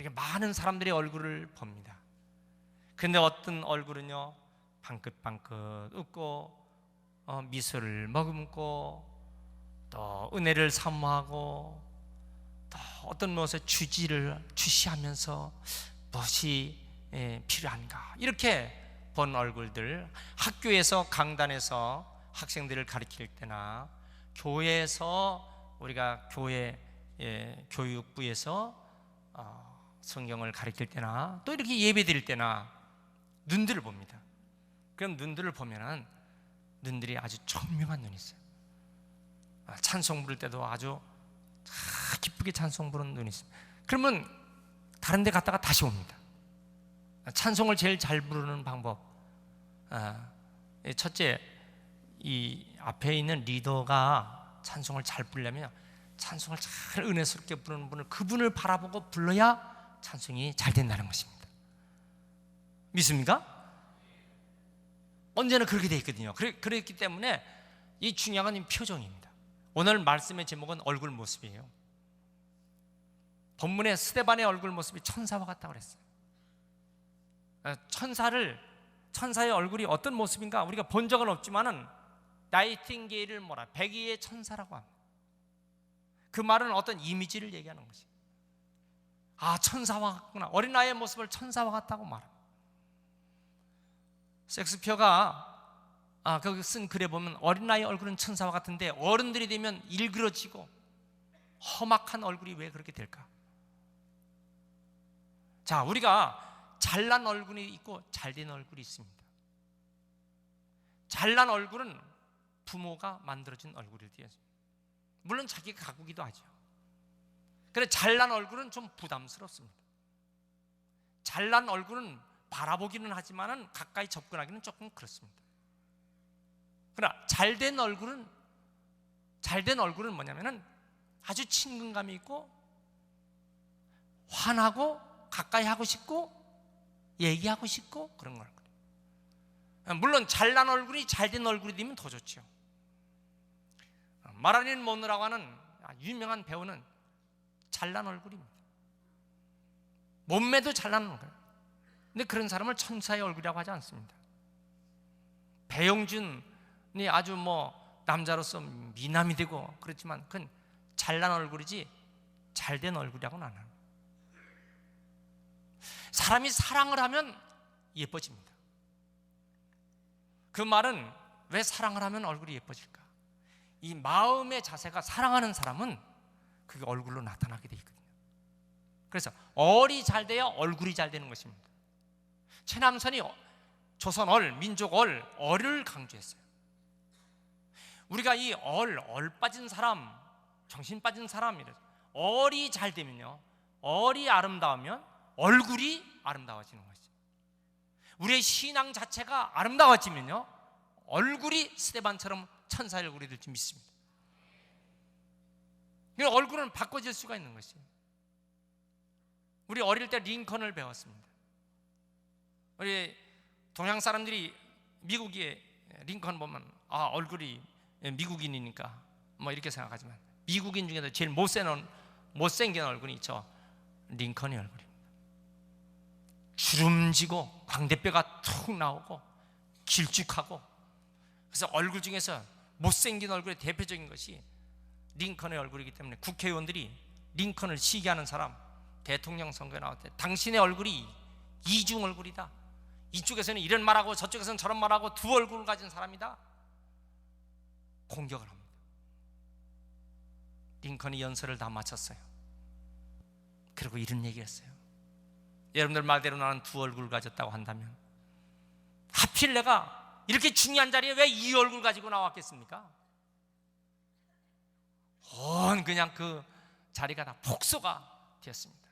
이렇게 많은 사람들의 얼굴을 봅니다. 근데 어떤 얼굴은요, 방긋방긋 웃고 미소를 머금고 또 은혜를 사모하고 또 어떤 무엇에 주시하면서 무엇이 필요한가 이렇게 본 얼굴들, 학교에서 강단에서 학생들을 가르칠 때나 교회에서 우리가 교회 교육부에서 성경을 가르칠 때나 또 이렇게 예배 드릴 때나 눈들을 봅니다. 그럼 눈들을 보면은 눈들이 아주 청명한 눈이 있어요. 찬송 부를 때도 아주 기쁘게 찬송 부르는 눈이 있어요. 그러면 다른 데 갔다가 다시 옵니다. 찬송을 제일 잘 부르는 방법, 첫째, 이 앞에 있는 리더가 찬송을 잘 부르려면 찬송을 잘 은혜스럽게 부르는 분을, 그분을 바라보고 불러야 찬송이 잘 된다는 것입니다. 믿습니까? 언제나 그렇게 되어 있거든요. 그랬기 때문에 이 중요한 건 표정입니다. 오늘 말씀의 제목은 얼굴 모습이에요. 본문에 스데반의 얼굴 모습이 천사와 같다고 그랬어요. 천사의 얼굴이 어떤 모습인가 우리가 본 적은 없지만은 나이팅게일을 백의의 천사라고 합니다. 그 말은 어떤 이미지를 얘기하는 것이에요. 천사와 같구나. 어린아이의 모습을 천사와 같다고 말합니다. 섹스피어가 거기 쓴 글에 보면 어린아이 얼굴은 천사와 같은데 어른들이 되면 일그러지고 험악한 얼굴이 왜 그렇게 될까? 자, 우리가 잘난 얼굴이 있고 잘된 얼굴이 있습니다. 잘난 얼굴은 부모가 만들어준 얼굴을 띄어줍니다. 물론 자기가 가꾸기도 하죠. 그런데 잘난 얼굴은 좀 부담스럽습니다. 잘난 얼굴은 바라보기는 하지만은 가까이 접근하기는 조금 그렇습니다. 그러나 잘된 얼굴은 뭐냐면은 아주 친근감이 있고 환하고 가까이 하고 싶고 얘기하고 싶고 그런 얼굴. 물론 잘난 얼굴이 잘된 얼굴이 되면 더 좋죠. 마릴린 먼로라고 하는 유명한 배우는 잘난 얼굴입니다. 몸매도 잘난 얼굴. 근데 그런 사람을 천사의 얼굴이라고 하지 않습니다. 배용준이 아주 남자로서 미남이 되고 그렇지만 그건 잘난 얼굴이지 잘된 얼굴이라고는 안 합니다. 사람이 사랑을 하면 예뻐집니다. 그 말은 왜 사랑을 하면 얼굴이 예뻐질까? 이 마음의 자세가, 사랑하는 사람은 그게 얼굴로 나타나게 되어 있거든요. 그래서 얼이 잘 돼야 얼굴이 잘 되는 것입니다. 최남선이 조선 민족 얼을 강조했어요. 우리가 이 얼 빠진 사람, 정신 빠진 사람이래요. 얼이 잘 되면요, 얼이 아름다우면 얼굴이 아름다워지는 것이죠. 우리의 신앙 자체가 아름다워지면요, 얼굴이 스데반처럼 천사의 얼굴이 될 줄 믿습니다. 얼굴은 바꿔질 수가 있는 것이에요. 우리 어릴 때 링컨을 배웠습니다. 우리 동양 사람들이 미국의 링컨 보면 얼굴이 미국인이니까 이렇게 생각하지만 미국인 중에서 제일 못생긴 얼굴이 저 링컨의 얼굴입니다. 주름지고 광대뼈가 툭 나오고 길쭉하고, 그래서 얼굴 중에서 못생긴 얼굴의 대표적인 것이 링컨의 얼굴이기 때문에 국회의원들이 링컨을 시기하는 사람, 대통령 선거에 나올 때 당신의 얼굴이 이중 얼굴이다, 이쪽에서는 이런 말하고 저쪽에서는 저런 말하고 두 얼굴을 가진 사람이다, 공격을 합니다. 링컨이 연설을 다 마쳤어요. 그리고 이런 얘기를 했어요. 여러분들 말대로 나는 두 얼굴 가졌다고 한다면 하필 내가 이렇게 중요한 자리에 왜 이 얼굴 가지고 나왔겠습니까? 그냥 그 자리가 다 폭소가 되었습니다.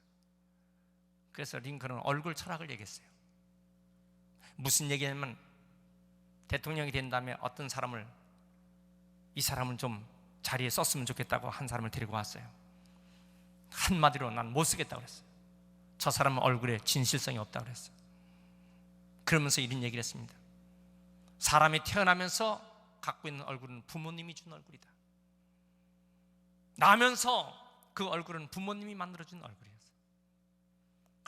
그래서 링컨은 얼굴 철학을 얘기했어요. 무슨 얘기냐면 대통령이 된 다음에 어떤 사람을, 이 사람은 좀 자리에 썼으면 좋겠다고 한 사람을 데리고 왔어요. 한마디로 난 못 쓰겠다고 그랬어요. 저 사람은 얼굴에 진실성이 없다고 그랬어요. 그러면서 이런 얘기를 했습니다. 사람이 태어나면서 갖고 있는 얼굴은 부모님이 준 얼굴이다. 나면서 그 얼굴은 부모님이 만들어준 얼굴이었어요.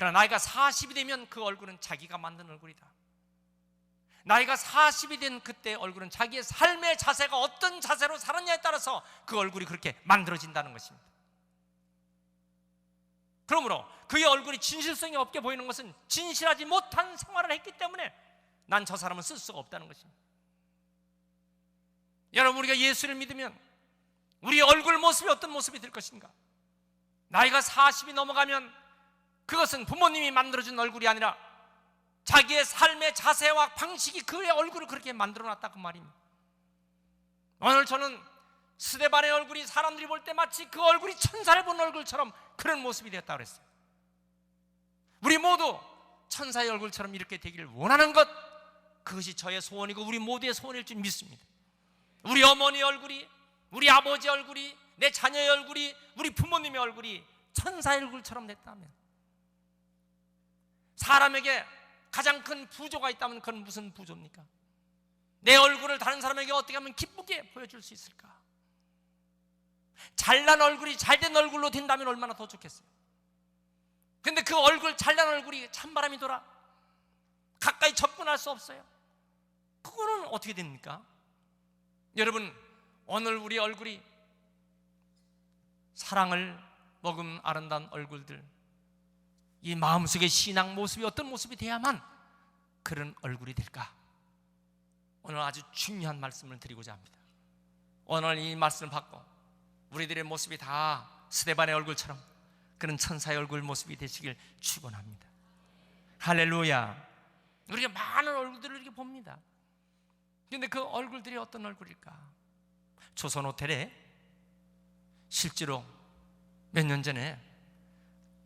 그러나 나이가 40이 되면 그 얼굴은 자기가 만든 얼굴이다. 나이가 40이 된 그때 얼굴은 자기의 삶의 자세가 어떤 자세로 살았냐에 따라서 그 얼굴이 그렇게 만들어진다는 것입니다. 그러므로 그의 얼굴이 진실성이 없게 보이는 것은 진실하지 못한 생활을 했기 때문에 난 저 사람을 쓸 수가 없다는 것입니다. 여러분, 우리가 예수를 믿으면 우리 얼굴 모습이 어떤 모습이 될 것인가? 나이가 40이 넘어가면 그것은 부모님이 만들어준 얼굴이 아니라 자기의 삶의 자세와 방식이 그의 얼굴을 그렇게 만들어놨다, 그 말입니다. 오늘 저는 스데반의 얼굴이 사람들이 볼 때 마치 그 얼굴이 천사를 본 얼굴처럼 그런 모습이 되었다고 그랬어요. 우리 모두 천사의 얼굴처럼 이렇게 되기를 원하는 것, 그것이 저의 소원이고 우리 모두의 소원일 줄 믿습니다. 우리 어머니 얼굴이, 우리 아버지 얼굴이, 내 자녀의 얼굴이, 우리 부모님의 얼굴이 천사의 얼굴처럼 됐다면, 사람에게 가장 큰 부조가 있다면 그건 무슨 부조입니까? 내 얼굴을 다른 사람에게 어떻게 하면 기쁘게 보여줄 수 있을까? 잘난 얼굴이 잘된 얼굴로 된다면 얼마나 더 좋겠어요. 근데 그 얼굴, 잘난 얼굴이 찬바람이 돌아 가까이 접근할 수 없어요. 그거는 어떻게 됩니까? 여러분, 오늘 우리 얼굴이 사랑을 머금은 아름다운 얼굴들, 이 마음속의 신앙 모습이 어떤 모습이 돼야만 그런 얼굴이 될까? 오늘 아주 중요한 말씀을 드리고자 합니다. 오늘 이 말씀을 받고 우리들의 모습이 다 스데반의 얼굴처럼 그런 천사의 얼굴 모습이 되시길 축원합니다. 할렐루야. 우리가 많은 얼굴들을 이렇게 봅니다. 그런데 그 얼굴들이 어떤 얼굴일까? 조선 호텔에 실제로 몇 년 전에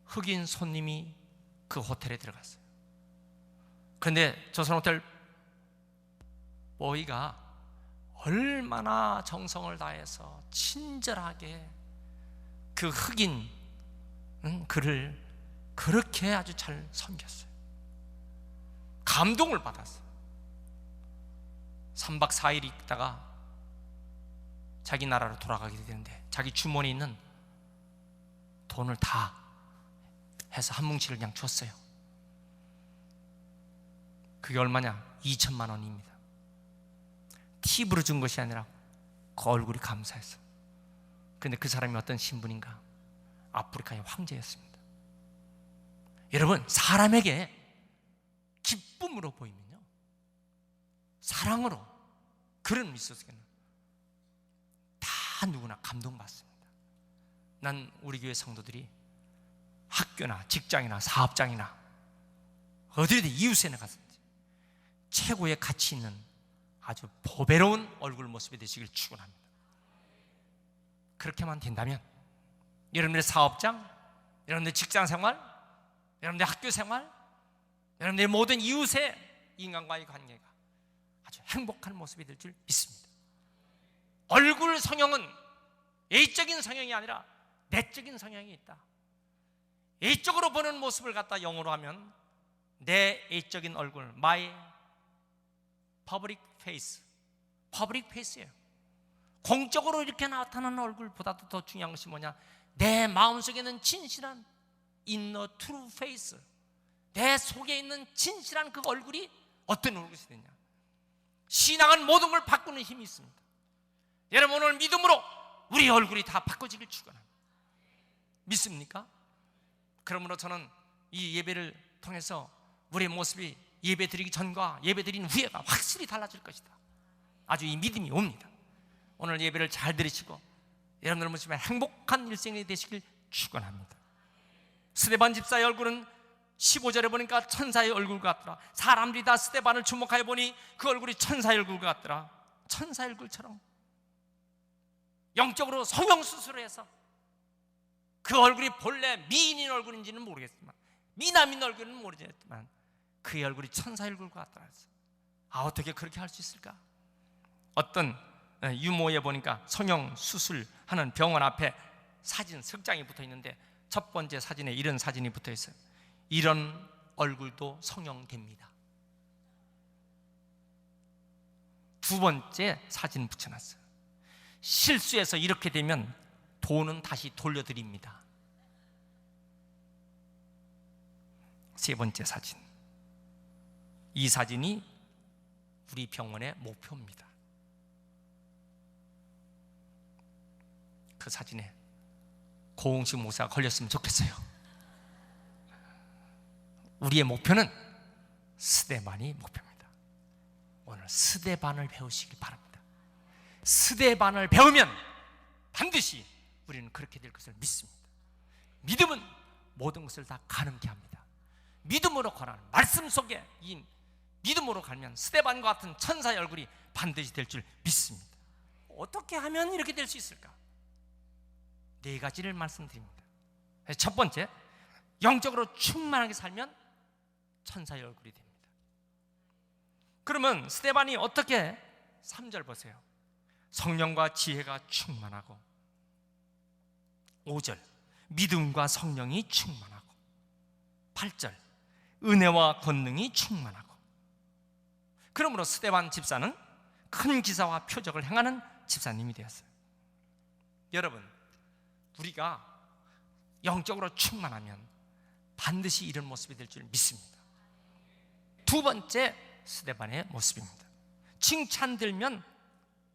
흑인 손님이 그 호텔에 들어갔어요. 그런데 조선 호텔 보이가 얼마나 정성을 다해서 친절하게 그 흑인 그를 그렇게 아주 잘 섬겼어요. 감동을 받았어요. 3박 4일 있다가 자기 나라로 돌아가게 되는데 자기 주머니에 있는 돈을 다 해서 한 뭉치를 그냥 줬어요. 그게 얼마냐? 2천만 원입니다. 팁으로 준 것이 아니라 그 얼굴이 감사했어. 근데 그 사람이 어떤 신분인가? 아프리카의 황제였습니다. 여러분, 사람에게 기쁨으로 보이면요, 사랑으로, 그런 미소 속에는 다 누구나 감동받습니다. 난 우리 교회 성도들이 학교나 직장이나 사업장이나 어디든 이웃에 나가든지 최고의 가치 있는 아주 보배로운 얼굴 모습이 되시길 축원합니다. 그렇게만 된다면 여러분들의 사업장, 여러분들의 직장생활, 여러분들의 학교생활, 여러분들의 모든 이웃의 인간과의 관계가 아주 행복한 모습이 될 줄 믿습니다. 얼굴 성형은 A적인 성형이 아니라 내적인 성형이 있다. A적으로 보는 모습을 갖다 영어로 하면 내 A적인 얼굴, my public face, public face예요. 공적으로 이렇게 나타나는 얼굴보다도 더 중요한 것이 뭐냐? 내 마음속에 있는 진실한 inner true face, 내 속에 있는 진실한 그 얼굴이 어떤 얼굴이 되냐? 신앙은 모든 걸 바꾸는 힘이 있습니다. 여러분, 오늘 믿음으로 우리 얼굴이 다 바꿔지길 축원합니다. 믿습니까? 그러므로 저는 이 예배를 통해서 우리의 모습이 예배 드리기 전과 예배 드린 후에가 확실히 달라질 것이다. 아주 이 믿음이 옵니다. 오늘 예배를 잘 들으시고 여러분들 모습에 행복한 일생이 되시길 축원합니다. 스데반 집사의 얼굴은 15절에 보니까 천사의 얼굴 같더라. 사람들이 다 스데반을 주목하여 보니 그 얼굴이 천사의 얼굴 같더라. 천사의 얼굴처럼 영적으로 성형수술을 해서 그 얼굴이 본래 미인인 얼굴인지는 모르겠지만, 미남인 얼굴은 모르겠지만 그의 얼굴이 천사의 얼굴 같더라. 어떻게 그렇게 할 수 있을까? 어떤 유모에 보니까 성형수술하는 병원 앞에 사진 석장이 붙어 있는데 첫 번째 사진에 이런 사진이 붙어 있어요. 이런 얼굴도 성형됩니다. 두 번째 사진 붙여놨어요. 실수해서 이렇게 되면 돈은 다시 돌려드립니다. 세 번째 사진. 이 사진이 우리 병원의 목표입니다. 그 사진에 고홍식 목사가 걸렸으면 좋겠어요. 우리의 목표는 스데반이 목표입니다. 오늘 스데반을 배우시길 바랍니다. 스데반을 배우면 반드시 우리는 그렇게 될 것을 믿습니다. 믿음은 모든 것을 다 가능케 합니다. 믿음으로 권하는 말씀 속에 이 믿음으로 가면 스데반과 같은 천사의 얼굴이 반드시 될 줄 믿습니다. 어떻게 하면 이렇게 될 수 있을까? 네 가지를 말씀드립니다. 첫 번째, 영적으로 충만하게 살면 천사의 얼굴이 됩니다. 그러면 스데반이 어떻게? 3절 보세요. 성령과 지혜가 충만하고, 5절 믿음과 성령이 충만하고, 8절 은혜와 권능이 충만하고. 그러므로 스데반 집사는 큰 기사와 표적을 행하는 집사님이 되었어요. 여러분, 우리가 영적으로 충만하면 반드시 이런 모습이 될 줄 믿습니다. 두 번째, 스데반의 모습입니다. 칭찬 들면,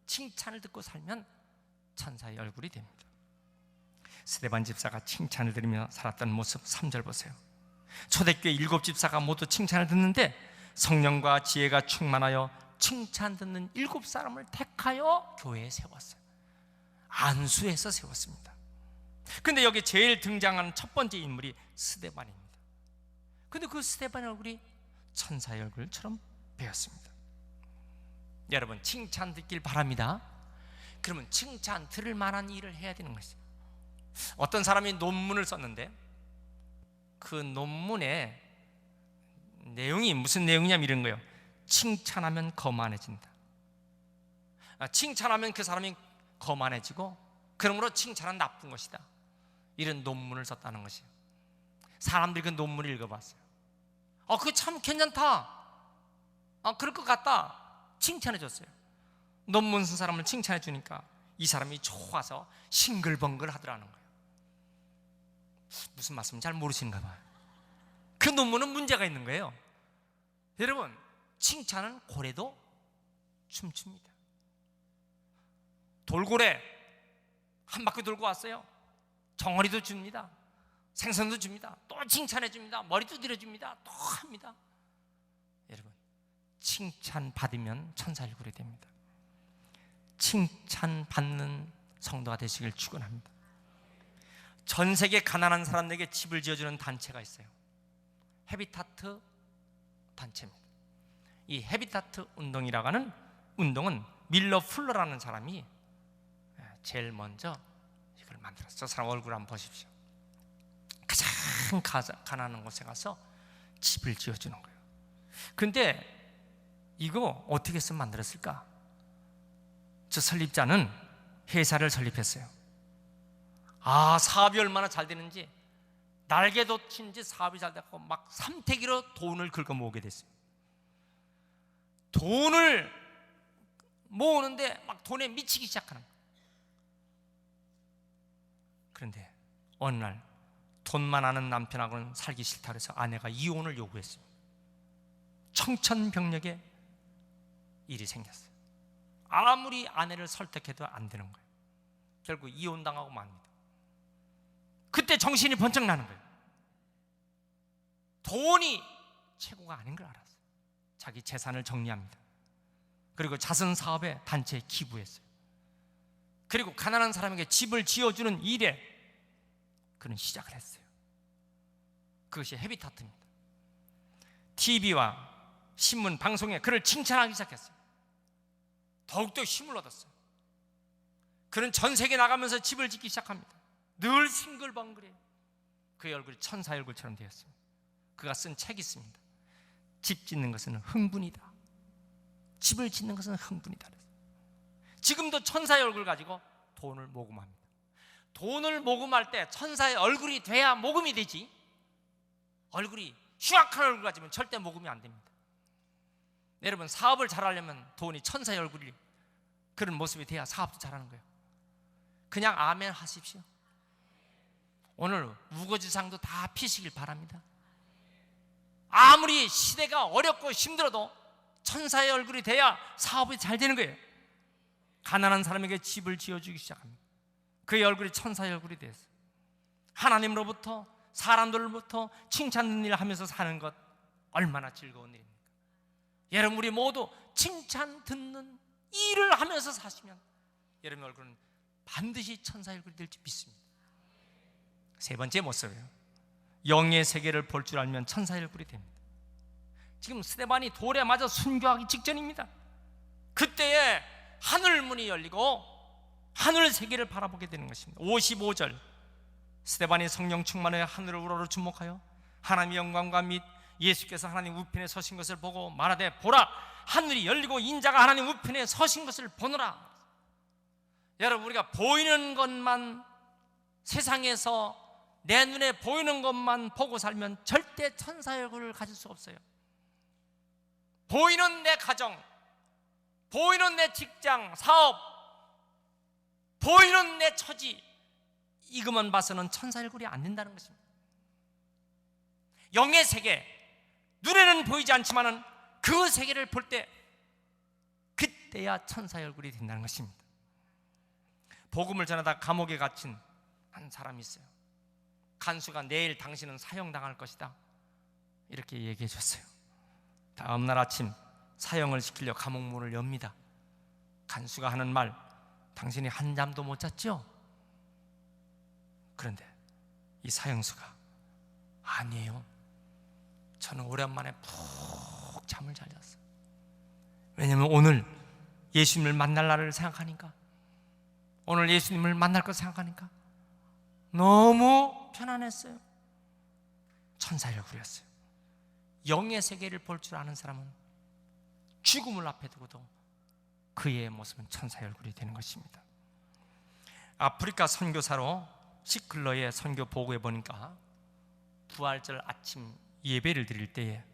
칭찬을 듣고 살면 천사의 얼굴이 됩니다. 스데반 집사가 칭찬을 들으며 살았던 모습 3절 보세요. 초대교회 7 집사가 모두 칭찬을 듣는데 성령과 지혜가 충만하여 칭찬 듣는 7 사람을 택하여 교회에 세웠어요. 안수해서 세웠습니다. 근데 여기 제일 등장하는 첫 번째 인물이 스데반입니다. 근데 그 스데반의 얼굴이 천사의 얼굴처럼 배웠습니다. 여러분, 칭찬 듣길 바랍니다. 그러면 칭찬 들을 만한 일을 해야 되는 것이죠. 어떤 사람이 논문을 썼는데 그 논문의 내용이 무슨 내용이냐면 이런 거예요. 칭찬하면 거만해진다. 칭찬하면 그 사람이 거만해지고, 그러므로 칭찬은 나쁜 것이다. 이런 논문을 썼다는 것이에요. 사람들이 그 논문을 읽어봤어요. 그거 참 괜찮다. 그럴 것 같다. 칭찬해줬어요. 논문 쓴 사람을 칭찬해 주니까 이 사람이 좋아서 싱글벙글 하더라는 거예요. 무슨 말씀인지 잘 모르시는가 봐요. 그 논문은 문제가 있는 거예요. 여러분, 칭찬은 고래도 춤춥니다. 돌고래 한 바퀴 돌고 왔어요. 정어리도 줍니다. 생선도 줍니다. 또 칭찬해 줍니다. 머리도 들여줍니다. 또 합니다. 여러분, 칭찬 받으면 천사 얼굴이 됩니다. 칭찬 받는 성도가 되시길 축원합니다. 전 세계 가난한 사람들에게 집을 지어주는 단체가 있어요. 헤비타트 단체입니다. 이 헤비타트 운동이라고 하는 운동은 밀러 풀러라는 사람이 제일 먼저 이걸 만들었어요. 저 사람 얼굴 한번 보십시오. 가장 가난한 곳에 가서 집을 지어주는 거예요. 근데 이거 어떻게 해서 만들었을까? 저 설립자는 회사를 설립했어요. 사업이 얼마나 잘 되는지, 날개돋친지 사업이 잘 되고 막 삼태기로 돈을 긁어 모으게 됐어요. 돈을 모으는데 막 돈에 미치기 시작하는 거예요. 그런데 어느 날 돈만 아는 남편하고는 살기 싫다 그래서 아내가 이혼을 요구했어요. 청천벽력에 일이 생겼어요. 아무리 아내를 설득해도 안 되는 거예요. 결국 이혼당하고 맙니다. 그때 정신이 번쩍 나는 거예요. 돈이 최고가 아닌 걸 알았어요. 자기 재산을 정리합니다. 그리고 자선 사업에 단체에 기부했어요. 그리고 가난한 사람에게 집을 지어주는 일에 그는 시작을 했어요. 그것이 헤비타트입니다. TV와 신문, 방송에 그를 칭찬하기 시작했어요. 더욱더 힘을 얻었어요. 그는 전 세계 나가면서 집을 짓기 시작합니다. 늘 싱글벙글해요. 그의 얼굴이 천사의 얼굴처럼 되었어요. 그가 쓴 책이 있습니다. 집 짓는 것은 흥분이다. 집을 짓는 것은 흥분이다. 지금도 천사의 얼굴 가지고 돈을 모금합니다. 돈을 모금할 때 천사의 얼굴이 돼야 모금이 되지, 얼굴이 흉악한 얼굴 가지면 절대 모금이 안 됩니다. 여러분, 사업을 잘하려면 돈이 천사의 얼굴이 그런 모습이 돼야 사업도 잘하는 거예요. 그냥 아멘 하십시오. 오늘 우거지상도 다 피시길 바랍니다. 아무리 시대가 어렵고 힘들어도 천사의 얼굴이 돼야 사업이 잘 되는 거예요. 가난한 사람에게 집을 지어주기 시작합니다. 그의 얼굴이 천사의 얼굴이 됐어요. 하나님으로부터 사람들로부터 칭찬 듣는 일을 하면서 사는 것 얼마나 즐거운 일입니까? 여러분, 우리 모두 칭찬 듣는 일을 하면서 사시면 여러분의 얼굴은 반드시 천사의 얼굴이 될지 믿습니다. 세 번째 모습이에요. 영의 세계를 볼 줄 알면 천사의 얼굴이 됩니다. 지금 스데반이 돌에 맞아 순교하기 직전입니다. 그때에 하늘문이 열리고 하늘 세계를 바라보게 되는 것입니다. 55절, 스데반이 성령 충만하여 하늘을 우러러 주목하여 하나님의 영광과 및 예수께서 하나님 우편에 서신 것을 보고 말하되, 보라, 하늘이 열리고 인자가 하나님 우편에 서신 것을 보노라. 여러분, 우리가 보이는 것만, 세상에서 내 눈에 보이는 것만 보고 살면 절대 천사의 얼굴을 가질 수가 없어요. 보이는 내 가정, 보이는 내 직장, 사업, 보이는 내 처지, 이것만 봐서는 천사의 얼굴이 안 된다는 것입니다. 영의 세계, 눈에는 보이지 않지만은 그 세계를 볼 때 그때야 천사의 얼굴이 된다는 것입니다. 복음을 전하다 감옥에 갇힌 한 사람이 있어요. 간수가 내일 당신은 사형당할 것이다 이렇게 얘기해 줬어요. 다음날 아침 사형을 시키려 감옥 문을 엽니다. 간수가 하는 말, 당신이 한 잠도 못 잤죠? 그런데 이 사형수가, 아니에요, 저는 오랜만에 푹 잠을 잘 잤어요. 왜냐하면 오늘 예수님을 만날 날을 생각하니까, 오늘 예수님을 만날 것 생각하니까 너무 편안했어요. 천사의 얼굴이었어요. 영의 세계를 볼 줄 아는 사람은 죽음을 앞에 두고도 그의 모습은 천사의 얼굴이 되는 것입니다. 아프리카 선교사로 시클러의 선교 보고에 보니까 부활절 아침 예배를 드릴 때에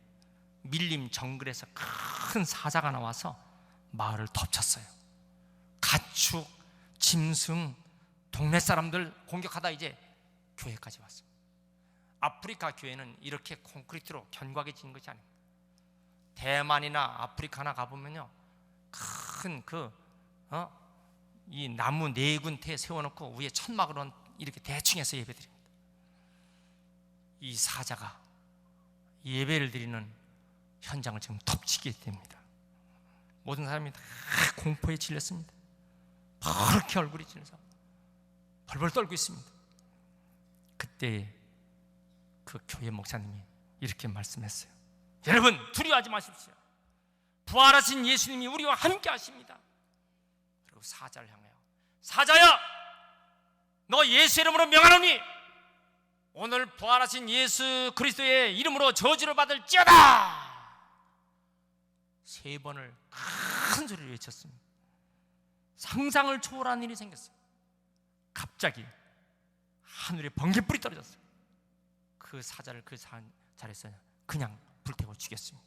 밀림 정글에서 큰 사자가 나와서 마을을 덮쳤어요. 가축, 짐승, 동네 사람들 공격하다 이제 교회까지 왔어요. 아프리카 교회는 이렇게 콘크리트로 견고하게 지은 것이 아닙니다. 대만이나 아프리카나 가보면요, 큰 이 나무 네 군데 세워놓고 위에 천막으로 이렇게 대충 해서 예배드립니다. 이 사자가 예배를 드리는 현장을 지금 덮치게 됩니다. 모든 사람이 다 공포에 질렸습니다. 그렇게 얼굴이 질려서 벌벌 떨고 있습니다. 그때 그 교회 목사님이 이렇게 말씀했어요. 여러분, 두려워하지 마십시오. 부활하신 예수님이 우리와 함께 하십니다. 그리고 사자를 향하여, 사자야, 너 예수 이름으로 명하노니 오늘 부활하신 예수 그리스도의 이름으로 저주를 받을지어다. 3번을 큰 소리로 외쳤습니다. 상상을 초월한 일이 생겼어요. 갑자기 하늘에 번개불이 떨어졌어요. 그 사자를 그 자리에서 그냥 불태워 죽였습니다.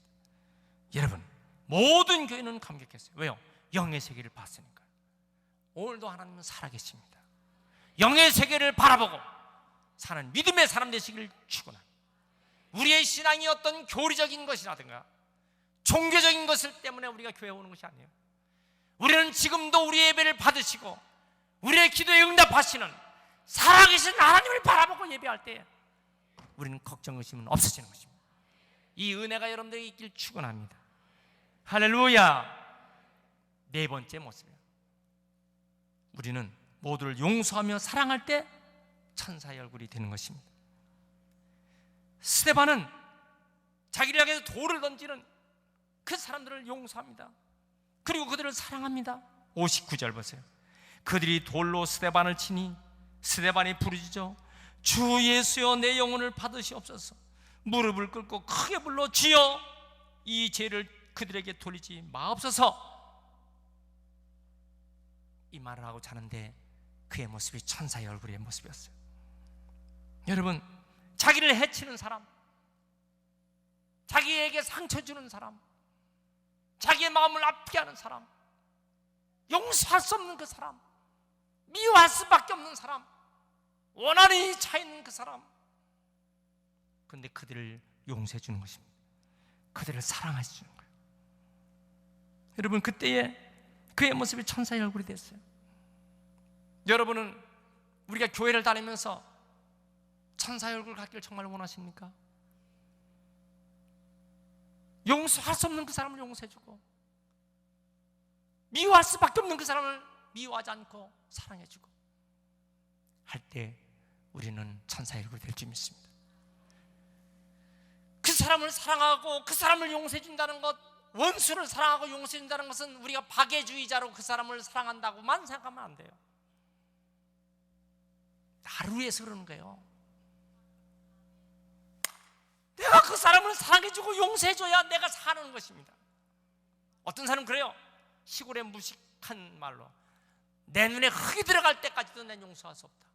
여러분, 모든 교회는 감격했어요. 왜요? 영의 세계를 봤으니까. 오늘도 하나님은 살아계십니다. 영의 세계를 바라보고 사는 믿음의 사람 되시기를 축원합니다. 우리의 신앙이 어떤 교리적인 것이라든가 종교적인 것을 때문에 우리가 교회에 오는 것이 아니에요. 우리는 지금도 우리의 예배를 받으시고 우리의 기도에 응답하시는 살아계신 하나님을 바라보고 예배할 때 우리는 걱정, 의심은 없어지는 것입니다. 이 은혜가 여러분들에게 있길 축원합니다. 할렐루야. 4번째 모습이에요. 우리는 모두를 용서하며 사랑할 때 천사의 얼굴이 되는 것입니다. 스데반은 자기를 향해서 돌을 던지는 그 사람들을 용서합니다. 그리고 그들을 사랑합니다. 59절 보세요. 그들이 돌로 스데반을 치니 스데반이 부르짖어, 주 예수여, 내 영혼을 받으시옵소서. 무릎을 꿇고 크게 불러, 주여, 이 죄를 그들에게 돌리지 마옵소서. 이 말을 하고 자는데 그의 모습이 천사의 얼굴의 모습이었어요. 여러분, 자기를 해치는 사람, 자기에게 상처 주는 사람, 자기의 마음을 아프게 하는 사람, 용서할 수 없는 그 사람, 미워할 수밖에 없는 사람, 원한이 차 있는 그 사람, 그런데 그들을 용서해 주는 것입니다. 그들을 사랑하시는 거예요. 여러분, 그때에 그의 모습이 천사의 얼굴이 됐어요. 여러분은 우리가 교회를 다니면서 천사의 얼굴 갖기를 정말 원하십니까? 용서할 수 없는 그 사람을 용서해주고, 미워할 수밖에 없는 그 사람을 미워하지 않고 사랑해주고 할 때 우리는 천사의 얼굴이 될 줄 믿습니다. 그 사람을 사랑하고 그 사람을 용서해준다는 것, 원수를 사랑하고 용서해준다는 것은 우리가 박애주의자로 그 사람을 사랑한다고만 생각하면 안 돼요. 나를 위해서 그러는 거예요. 내가 그 사람을 사랑해주고 용서해줘야 내가 사는 것입니다. 어떤 사람은 그래요. 시골의 무식한 말로, 내 눈에 흙이 들어갈 때까지도 난 용서할 수 없다.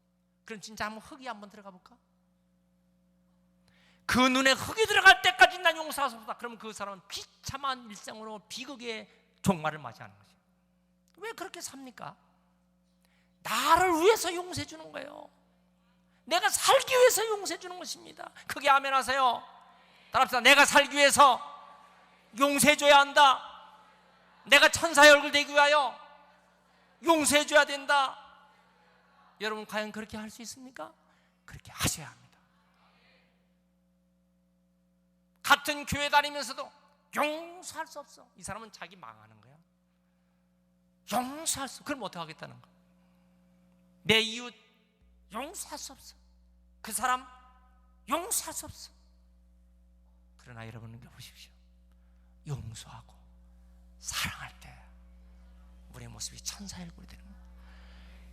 그럼 진짜 한번 흙이 한번 들어가 볼까? 그 눈에 흙이 들어갈 때까지 난 용서할 수 없다. 그러면 그 사람은 비참한 일생으로 비극의 종말을 맞이하는 거죠. 왜 그렇게 삽니까? 나를 위해서 용서해 주는 거예요. 내가 살기 위해서 용서해 주는 것입니다. 크게 아멘 하세요. 따라합시다. 내가 살기 위해서 용서해 줘야 한다. 내가 천사의 얼굴 되기 위하여 용서해 줘야 된다. 여러분, 과연 그렇게 할 수 있습니까? 그렇게 하셔야 합니다. 같은 교회 다니면서도 용서할 수 없어. 이 사람은 자기 망하는 거야. 용서할 수, 그럼 어떻게 하겠다는 거야? 내 이웃 용서할 수 없어. 그 사람 용서할 수 없어. 그러나 여러분은 보십시오. 용서하고 사랑할 때 우리의 모습이 천사의 얼굴이 되는 거예요.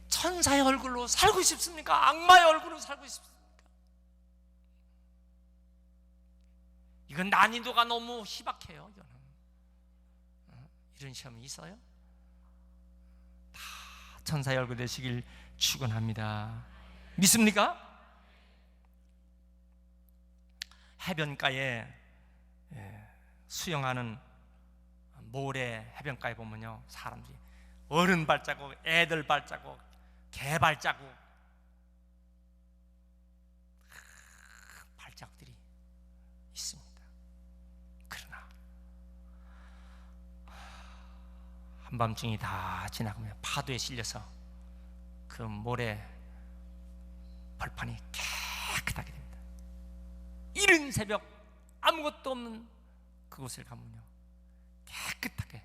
천사의 얼굴로 살고 싶습니까? 악마의 얼굴로 살고 싶습니까? 이건 난이도가 너무 희박해요. 이거는. 이런 시험이 있어요? 다 천사의 얼굴 되시길 축원합니다. 믿습니까? 해변가에 수영하는 모래 해변가에 보면요, 사람들이 어른 발자국, 애들 발자국, 개 발자국, 발자국들이 있습니다. 그러나 한밤중이 다 지나가면 파도에 실려서 그 모래 벌판이 깨끗하게 됩니다. 이른 새벽 아무것도 없는 그곳을 가면요, 깨끗하게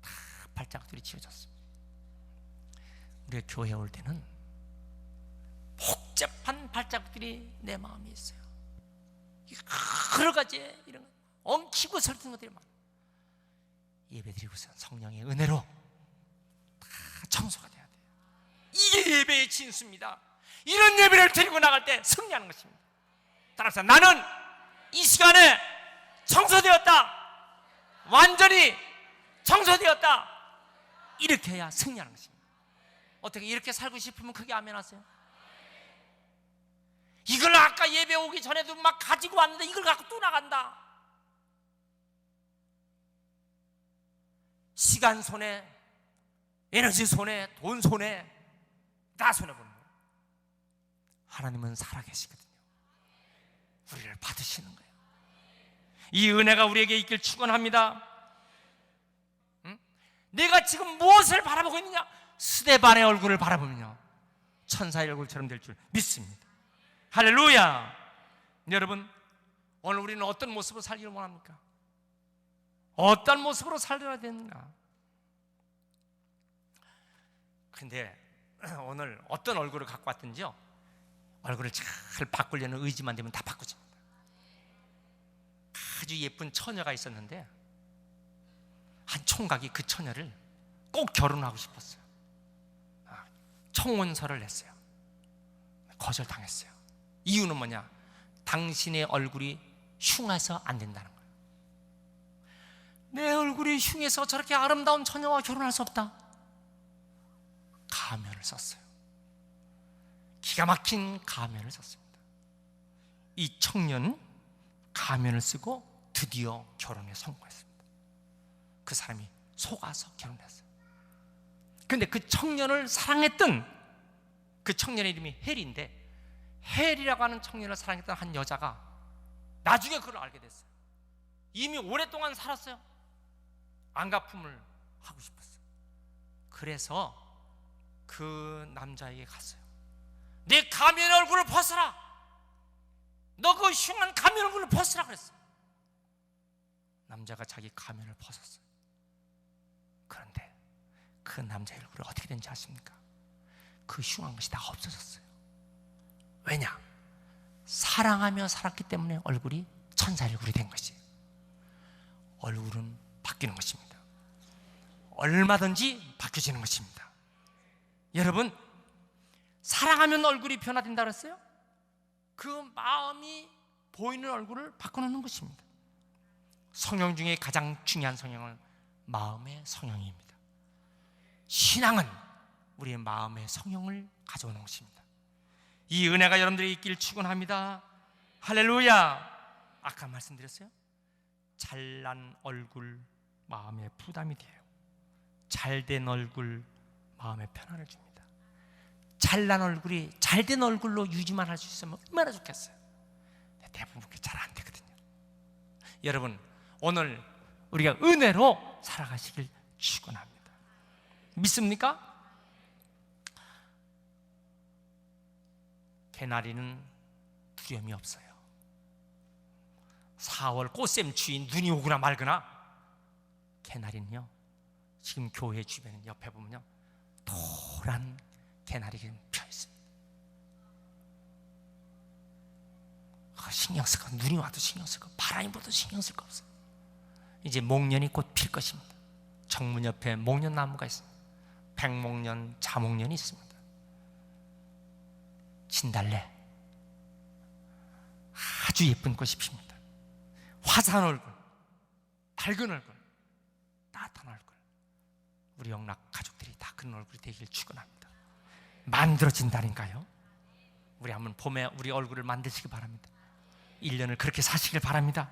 다 발자국들이 지워졌습니다. 우리가 교회에 올 때는 복잡한 발자국들이 내 마음에 있어요. 여러 가지 이런 엉키고 설킨 것들이 많아요. 예배드리고서 성령의 은혜로 다 청소가 돼야 돼요. 이게 예배의 진수입니다. 이런 예배를 드리고 나갈 때 승리하는 것입니다. 따라서 나는 이 시간에 청소되었다, 완전히 청소되었다, 이렇게 해야 승리하는 것입니다. 어떻게 이렇게 살고 싶으면 크게 아멘 하세요. 이걸 아까 예배 오기 전에도 막 가지고 왔는데 이걸 갖고 또 나간다. 시간 손해, 에너지 손해, 돈 손해, 다 손해보는 거예요. 하나님은 살아계시거든요. 우리를 받으시는 거예요. 이 은혜가 우리에게 있길 축원합니다. 내가 지금 무엇을 바라보고 있느냐? 스데반의 얼굴을 바라보면요, 천사의 얼굴처럼 될 줄 믿습니다. 할렐루야. 여러분, 오늘 우리는 어떤 모습으로 살기를 원합니까? 어떤 모습으로 살려야 되는가? 근데 오늘 어떤 얼굴을 갖고 왔든지요, 얼굴을 잘 바꾸려는 의지만 되면 다 바꾸집니다. 아주 예쁜 처녀가 있었는데 한 총각이 그 처녀를 꼭 결혼하고 싶었어요. 청혼서를 냈어요. 거절당했어요. 이유는 뭐냐? 당신의 얼굴이 흉해서 안 된다는 거예요. 내 얼굴이 흉해서 저렇게 아름다운 처녀와 결혼할 수 없다. 가면을 썼어요. 기가 막힌 가면을 썼습니다. 이 청년은 가면을 쓰고 드디어 결혼에 성공했습니다. 그 사람이 속아서 결혼했어요. 그런데 그 청년을 사랑했던, 그 청년의 이름이 헬인데, 헬이라고 하는 청년을 사랑했던 한 여자가 나중에 그걸 알게 됐어요. 이미 오랫동안 살았어요. 안갚음을 하고 싶었어요. 그래서 그 남자에게 갔어요. 내 가면 얼굴을 벗어라. 너 그 흉한 가면 얼굴을 벗으라 그랬어요. 남자가 자기 가면을 벗었어요. 그런데 그 남자의 얼굴이 어떻게 된지 아십니까? 그 흉한 것이 다 없어졌어요. 왜냐? 사랑하며 살았기 때문에 얼굴이 천사 얼굴이 된 것이에요. 얼굴은 바뀌는 것입니다. 얼마든지 바뀌어지는 것입니다. 여러분, 사랑하면 얼굴이 변화된다 그랬어요? 그 마음이 보이는 얼굴을 바꿔놓는 것입니다. 성령 중에 가장 중요한 성령은 마음의 성령입니다. 신앙은 우리의 마음의 성령을 가져오는 것입니다. 이 은혜가 여러분들이 있기를 축원합니다. 할렐루야. 아까 말씀드렸어요. 잘난 얼굴 마음에 부담이 돼요. 잘된 얼굴 마음에 편안을 줍니다. 잘난 얼굴이 잘된 얼굴로 유지만 할 수 있으면 얼마나 좋겠어요. 대부분 그게 잘 안 되거든요. 여러분, 오늘 우리가 은혜로 살아가시길 축원합니다. 믿습니까? 개나리는 두려움이 없어요. 4월 꽃샘추위 눈이 오거나 말거나, 개나리는요, 지금 교회 주변에 옆에 보면요, 노란 개나리가 펴 있습니다. 신경 쓸 거, 눈이 와도 신경 쓸 거, 바람이 불어도 신경 쓸 거 없어요. 이제 목련이 곧 필 것입니다. 정문 옆에 목련나무가 있습니다. 백목련, 자목련이 있습니다. 진달래, 아주 예쁜 꽃이 핍니다. 화사한 얼굴, 밝은 얼굴, 따뜻한 얼굴, 우리 영락 가족들이 다 그런 얼굴이 되길 축원합니다. 만들어진다니까요. 우리 한번 봄에 우리 얼굴을 만드시기 바랍니다. 1년을 그렇게 사시길 바랍니다.